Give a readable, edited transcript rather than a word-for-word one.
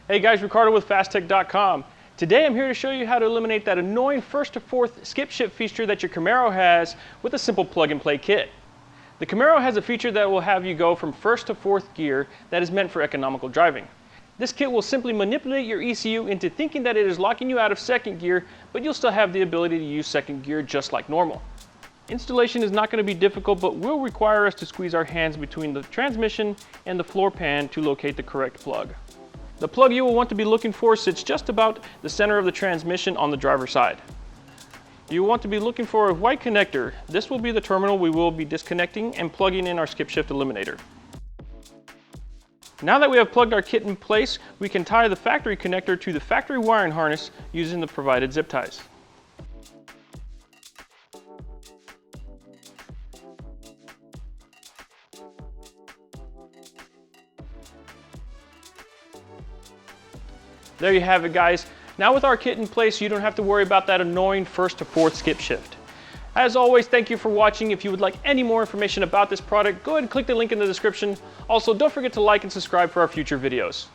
Hey guys, Ricardo with Phastek.com. Today I'm here to show you how to eliminate that annoying first to fourth skip shift feature that your Camaro has with a simple plug and play kit. The Camaro has a feature that will have you go from first to fourth gear that is meant for economical driving. This kit will simply manipulate your ECU into thinking that it is locking you out of second gear, but you'll still have the ability to use second gear just like normal. Installation is not going to be difficult, but will require us to squeeze our hands between the transmission and the floor pan to locate the correct plug. The plug you will want to be looking for sits just about the center of the transmission on the driver's side. You will want to be looking for a white connector. This will be the terminal we will be disconnecting and plugging in our Skip Shift Eliminator. Now that we have plugged our kit in place, we can tie the factory connector to the factory wiring harness using the provided zip ties. There you have it, guys. Now with our kit in place, you don't have to worry about that annoying first to fourth skip shift. As always, thank you for watching. If you would like any more information about this product, go ahead and click the link in the description. Also, don't forget to like and subscribe for our future videos.